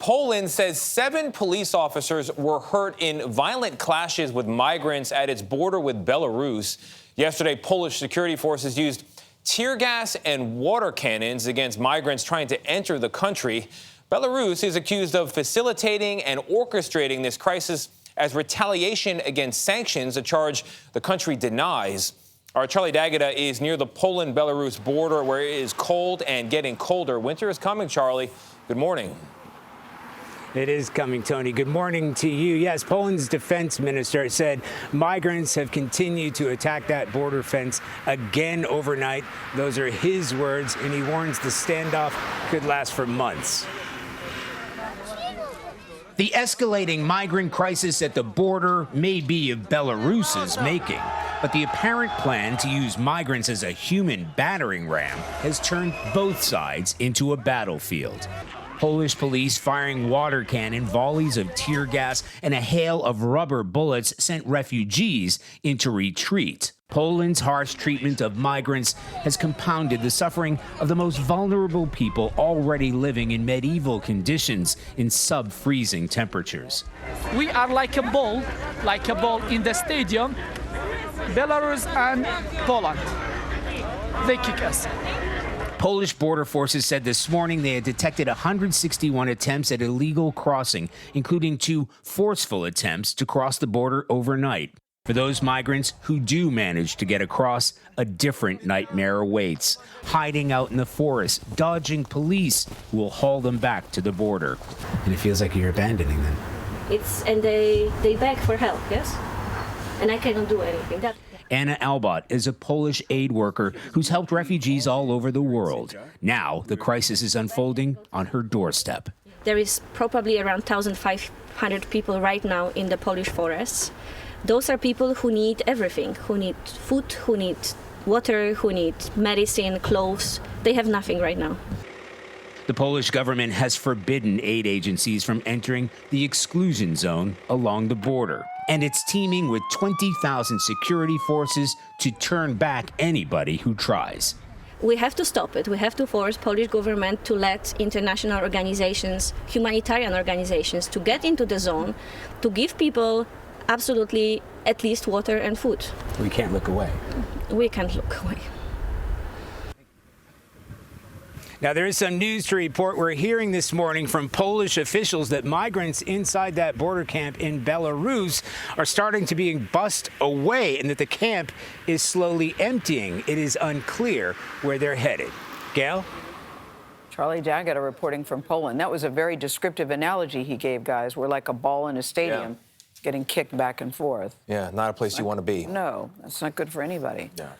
Poland says 7 police officers were hurt in violent clashes with migrants at its border with Belarus. Yesterday, Polish security forces used tear gas and water cannons against migrants trying to enter the country. Belarus is accused of facilitating and orchestrating this crisis as retaliation against sanctions, a charge the country denies. Our Charlie D'Agata is near the Poland-Belarus border, where it is cold and getting colder. Winter is coming, Charlie. Good morning. It is coming, Tony. Good morning to you. Yes, Poland's defense minister said migrants have continued to attack that border fence again overnight. Those are his words, and he warns the standoff could last for months. The escalating migrant crisis at the border may be of Belarus's making, but the apparent plan to use migrants as a human battering ram has turned both sides into a battlefield. Polish police firing water cannon, volleys of tear gas, and a hail of rubber bullets sent refugees into retreat. Poland's harsh treatment of migrants has compounded the suffering of the most vulnerable people already living in medieval conditions in sub-freezing temperatures. We are like a ball in the stadium, Belarus and Poland. They kick us. Polish border forces said this morning they had detected 161 attempts at illegal crossing, including 2 forceful attempts to cross the border overnight. For those migrants who do manage to get across, a different nightmare awaits, hiding out in the forest, dodging police who will haul them back to the border. And it feels like you're abandoning them. And they beg for help, yes? And I cannot do anything. Anna Albot is a Polish aid worker who's helped refugees all over the world. Now, the crisis is unfolding on her doorstep. There is probably around 1,500 people right now in the Polish forests. Those are people who need everything, who need food, who need water, who need medicine, clothes. They have nothing right now. The Polish government has forbidden aid agencies from entering the exclusion zone along the border. And it's teaming with 20,000 security forces to turn back anybody who tries. We have to stop it. We have to force Polish government to let international organizations, humanitarian organizations, to get into the zone, to give people absolutely at least water and food. We can't look away. We can't look away. Now, there is some news to report. We're hearing this morning from Polish officials that migrants inside that border camp in Belarus are starting to be bussed away and that the camp is slowly emptying. It is unclear where they're headed. Gayle? Charlie D'Agata reporting from Poland. That was a very descriptive analogy he gave, guys. We're like a ball in a stadium getting kicked back and forth. Yeah, not a place you want to be. No, that's not good for anybody. Yeah.